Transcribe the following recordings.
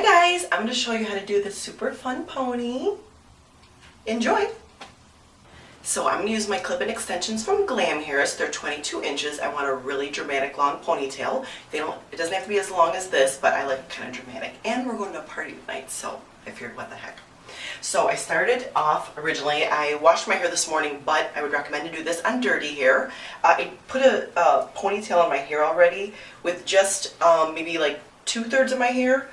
guys, I'm going to show you how to do this super fun pony. Enjoy! So I'm going to use my clip-in extensions from Glamhairus. They're 22 inches. I want a really dramatic long ponytail. It doesn't have to be as long as this, but I like it kind of dramatic. And we're going to a party tonight, so I figured what the heck. So I started off originally, I washed my hair this morning, but I would recommend to do this on dirty hair. I put a ponytail on my hair already with just maybe like 2/3 of my hair.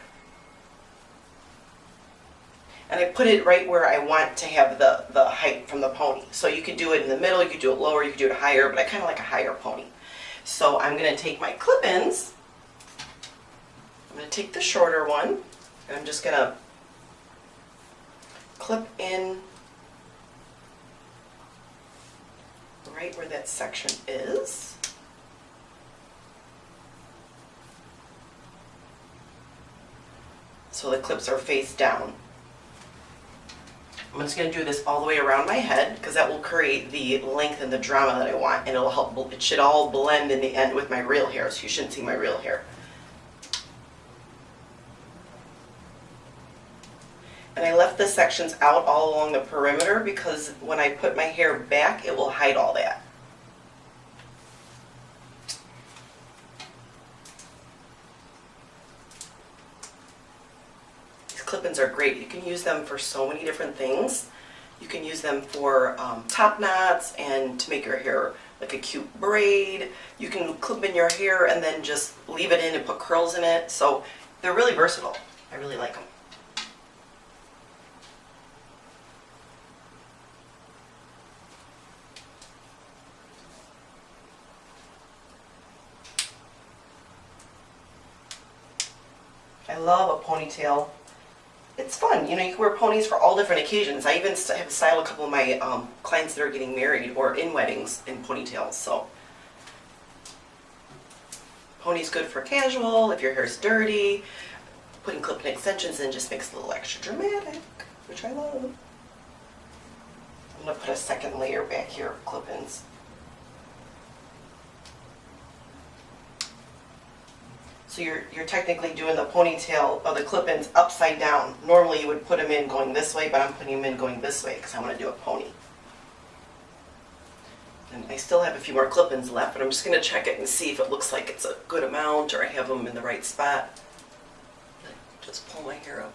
And I put it right where I want to have the height from the pony. So you could do it in the middle, you could do it lower, you could do it higher, but I kind of like a higher pony. So I'm going to take my clip-ins. I'm going to take the shorter one, and I'm just going to clip in right where that section is. So the clips are face down. I'm just going to do this all the way around my head because that will create the length and the drama that I want, and it'll help. It should all blend in the end with my real hair, so you shouldn't see my real hair. And I left the sections out all along the perimeter because when I put my hair back, it will hide all that. Clip-ins are great. You can use them for so many different things. You can use them for top knots and to make your hair like a cute braid. You can clip in your hair and then just leave it in and put curls in it. So they're really versatile. I really like them. I love a ponytail. It's fun, you know, you can wear ponies for all different occasions. I even have styled a couple of my clients that are getting married or in weddings in ponytails, so. Pony's good for casual, if your hair's dirty. Putting clip-in extensions in just makes it a little extra dramatic, which I love. I'm going to put a second layer back here of clip-ins. So you're technically doing the ponytail or the clip-ins upside down. Normally you would put them in going this way, but I'm putting them in going this way because I want to do a pony. And I still have a few more clip-ins left, but I'm just going to check it and see if it looks like it's a good amount or I have them in the right spot. Just pull my hair up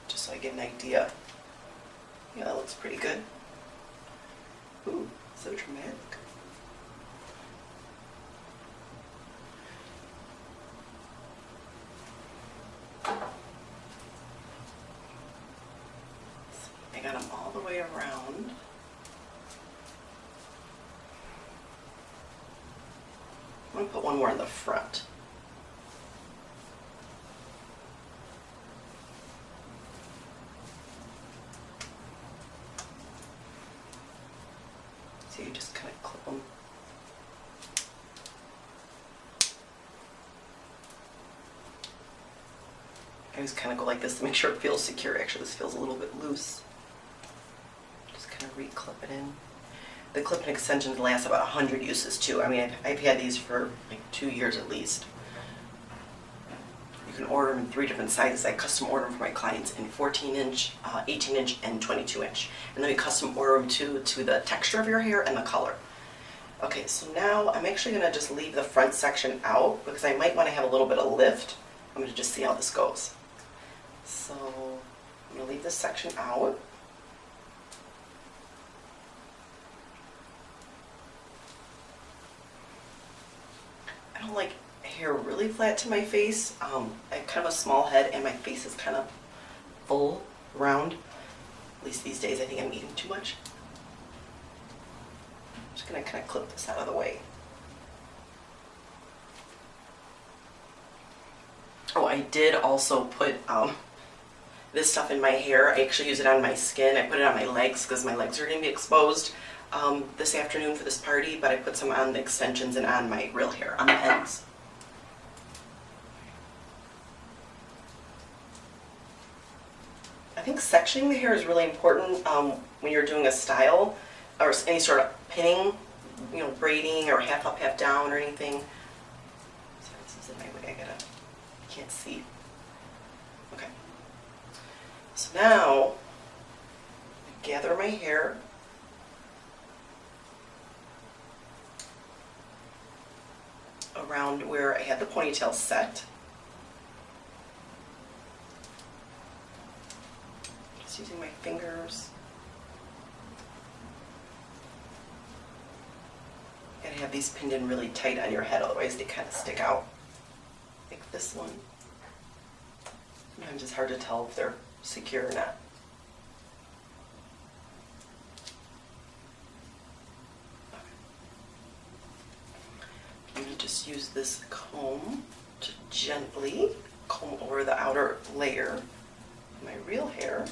just so I get an idea. Yeah, that looks pretty good. Ooh, so dramatic. I got them all the way around. I'm going to put one more in the front. So you just kind of clip them. I always kind of go like this to make sure it feels secure. Actually, this feels a little bit loose. Just kind of re-clip it in. The clip-in extensions last about 100 uses too. I mean, I've had these for like 2 years at least. You can order them in 3 different sizes. I custom order them for my clients in 14-inch, 18-inch, and 22-inch. And then we custom order them to the texture of your hair and the color. Okay, so now I'm actually going to just leave the front section out because I might want to have a little bit of lift. I'm going to just see how this goes. So I'm going to leave this section out. I don't like hair really flat to my face. I have kind of a small head and my face is kind of full, round. At least these days I think I'm eating too much. I'm just going to kind of clip this out of the way. Oh, I did also put this stuff in my hair. I actually use it on my skin. I put it on my legs because my legs are going to be exposed this afternoon for this party, but I put some on the extensions and on my real hair, on the ends. I think sectioning the hair is really important when you're doing a style or any sort of pinning, you know, braiding or half up, half down or anything. Sorry, this is in my way. I can't see. Okay. So now, I gather my hair. Around where I had the ponytail set. Just using my fingers. And have these pinned in really tight on your head, otherwise they kind of stick out. Like this one. Sometimes it's hard to tell if they're secure or not. I'm going to just use this comb to gently comb over the outer layer of my real hair.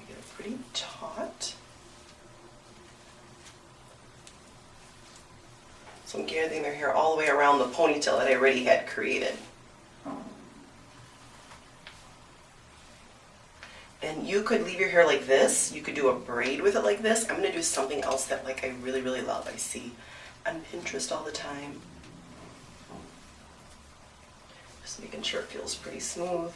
Get it pretty taut. So I'm gathering their hair all the way around the ponytail that I already had created. And you could leave your hair like this. You could do a braid with it like this. I'm going to do something else that like I really, really love. I see on Pinterest all the time. Just making sure it feels pretty smooth.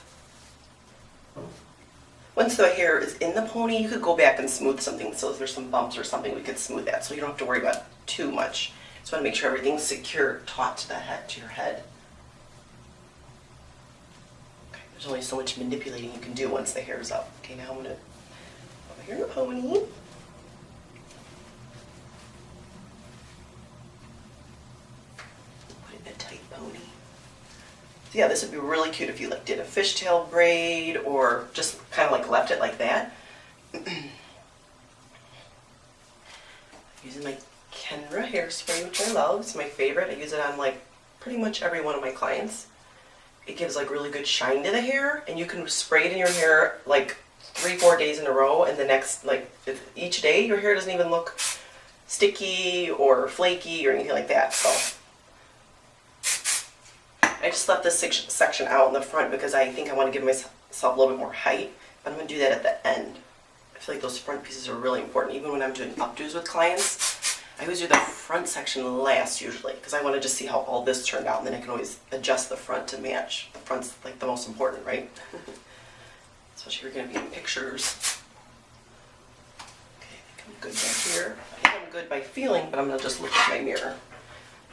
Once the hair is in the pony, you could go back and smooth something. So if there's some bumps or something, we could smooth that. So you don't have to worry about too much. Just want to make sure everything's secure, taut to the head, to your head. Okay, there's only so much manipulating you can do once the hair's up. Okay, now I'm going to put my hair in a pony. Put it in a tight pony. So yeah, this would be really cute if you like did a fishtail braid or just kind of like left it like that. Using my Kenra hairspray, which I love. It's my favorite. I use it on like pretty much every one of my clients. It gives like really good shine to the hair, and you can spray it in your hair like 3-4 days in a row, and the next like each day your hair doesn't even look sticky or flaky or anything like that. So I just left this section out in the front because I think I want to give myself a little bit more height. But I'm going to do that at the end. I feel like those front pieces are really important. Even when I'm doing updos with clients, I always do the front section last usually because I want to just see how all this turned out, and then I can always adjust the front to match. The front's like the most important, right? Especially if you're going to be in pictures. Okay, I think I'm good back here. I think I'm good by feeling, but I'm going to just look at my mirror.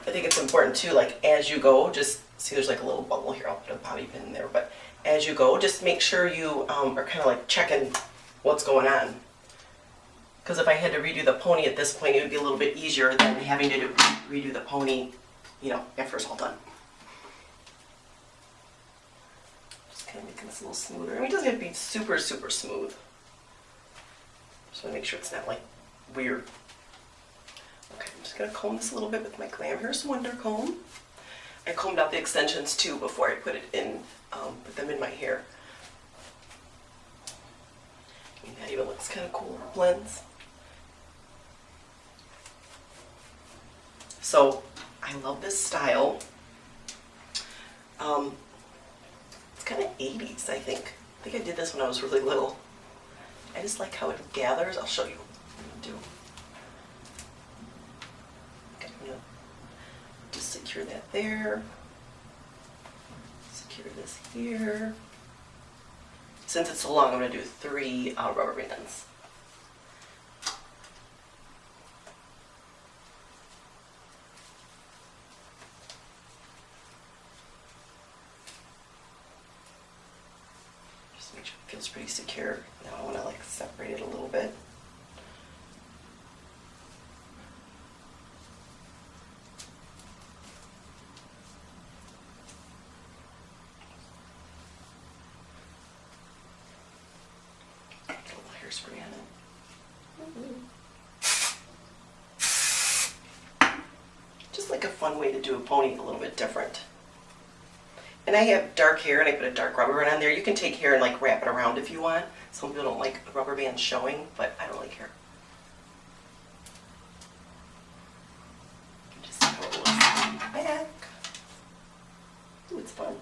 I think it's important too, like as you go, just see there's like a little bubble here. I'll put a bobby pin in there, but as you go, just make sure you are kind of like checking what's going on. Because if I had to redo the pony at this point, it would be a little bit easier than having to redo the pony, you know, after it's all done. Just kind of making this a little smoother. I mean, it doesn't have to be super, super smooth. Just want to make sure it's not like weird. Okay, I'm just going to comb this a little bit with my Glamhairus Wonder Comb. I combed out the extensions too before I put it in, put them in my hair. I mean, that even looks kind of cool. Blends. So, I love this style. It's kind of 80s, I think. I think I did this when I was really little. I just like how it gathers. I'll show you what I'm gonna do. Okay, I'm gonna just secure that there. Secure this here. Since it's so long, I'm gonna do 3 rubber bands. Make sure it feels pretty secure. Now I want to like separate it a little bit. A little hairspray on it. Just like a fun way to do a pony a little bit different. And I have dark hair and I put a dark rubber band on there. You can take hair and like wrap it around if you want. Some people don't like the rubber band showing, but I don't like hair. Just see how it looks back. Ooh, it's fun.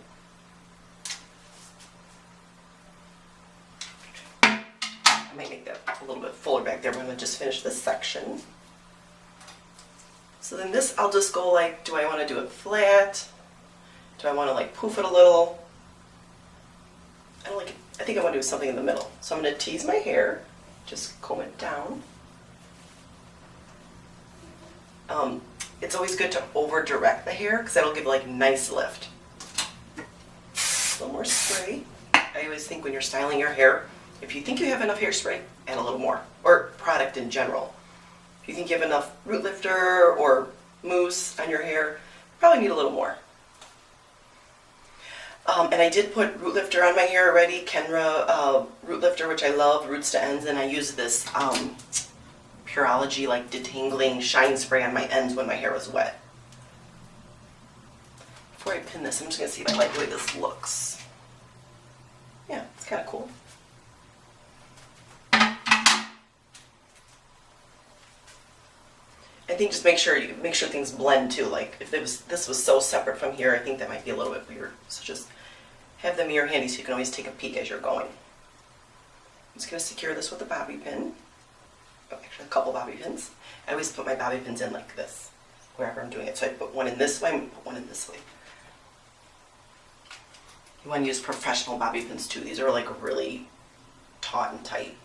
I might make that a little bit fuller back there, but I'm going to just finish this section. So then this, I'll just go like, do I want to do it flat? Do I want to like poof it a little? I don't like it. I think I want to do something in the middle. So I'm going to tease my hair, just comb it down. It's always good to over direct the hair because that'll give like nice lift. A little more spray. I always think when you're styling your hair, if you think you have enough hairspray, add a little more, or product in general. If you think you have enough root lifter or mousse on your hair, you probably need a little more. And I did put root lifter on my hair already, Kenra root lifter, which I love, roots to ends, and I use this Pureology like detangling shine spray on my ends when my hair was wet. Before I pin this, I'm just going to see if I like the way this looks. Yeah, it's kind of cool. I think just make sure things blend too. Like if this was so separate from here, I think that might be a little bit weird. So just have the mirror handy so you can always take a peek as you're going. I'm just going to secure this with a bobby pin. Oh, actually a couple bobby pins. I always put my bobby pins in like this, wherever I'm doing it. So I put one in this way and put one in this way. You want to use professional bobby pins too. These are like really taut and tight.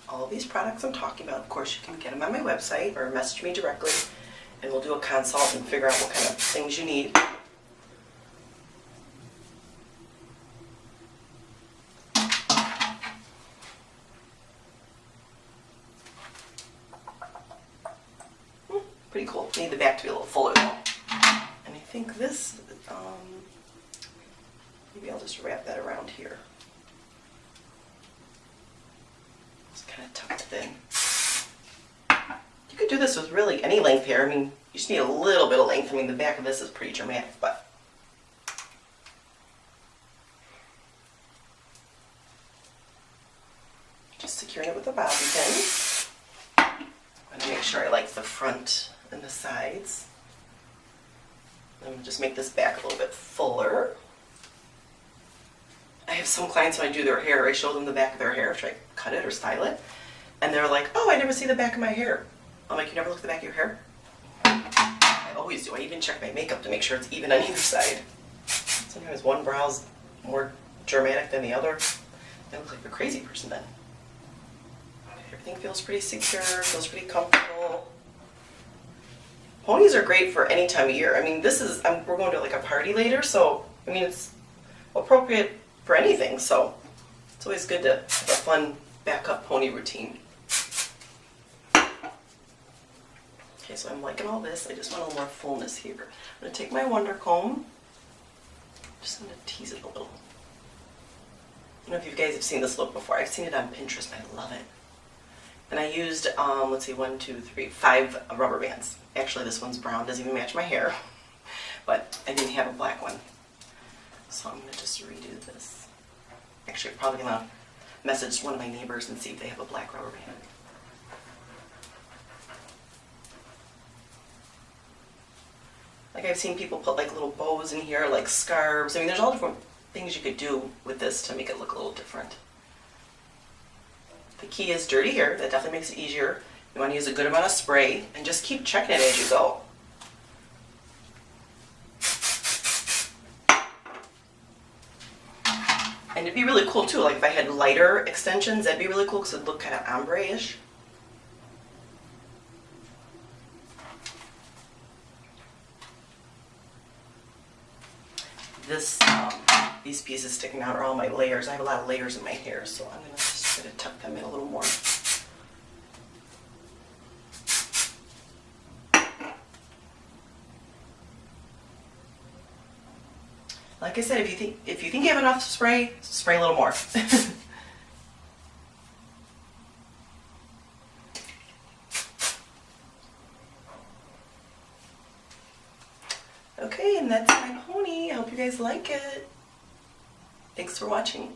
All of these products I'm talking about, of course, you can get them on my website or message me directly and we'll do a consult and figure out what kind of things you need. Pretty cool. Need the back to be a little fuller though. And I think this, maybe I'll just wrap that around here. Just kind of tuck it in. You could do this with really any length hair. I mean, you just need a little bit of length. I mean, the back of this is pretty dramatic, but. Just securing it with a bobby pin. I'm going to make sure I like the front and the sides. I'm going to just make this back a little bit fuller. I have some clients when I do their hair, I show them the back of their hair after I cut it or style it, and they're like, oh, I never see the back of my hair. I'm like, you never look at the back of your hair? I always do. I even check my makeup to make sure it's even on either side. Sometimes one brow's more dramatic than the other. I look like a crazy person then. Everything feels pretty secure, feels pretty comfortable. Ponies are great for any time of year. I mean, this is, we're going to like a party later, so, I mean, it's appropriate for anything, so it's always good to have a fun backup pony routine. Okay, so I'm liking all this. I just want a little more fullness here. I'm going to take my Wonder Comb, just going to tease it a little. I don't know if you guys have seen this look before. I've seen it on Pinterest and I love it. And I used, let's see, 5 rubber bands. Actually, this one's brown, doesn't even match my hair, but I didn't have a black one. So I'm going to just redo this. Actually, I'm probably going to message one of my neighbors and see if they have a black rubber band. Like I've seen people put like little bows in here, like scarves. I mean, there's all different things you could do with this to make it look a little different. The key is dirty hair. That definitely makes it easier. You want to use a good amount of spray and just keep checking it as you go. And it'd be really cool too, like if I had lighter extensions, that'd be really cool because it'd look kind of ombre-ish. These pieces sticking out are all my layers. I have a lot of layers in my hair, so I'm going to just try to tuck them in a little more. Like I said, if you think you have enough spray, spray a little more. Okay, and that's my pony. I hope you guys like it. Thanks for watching.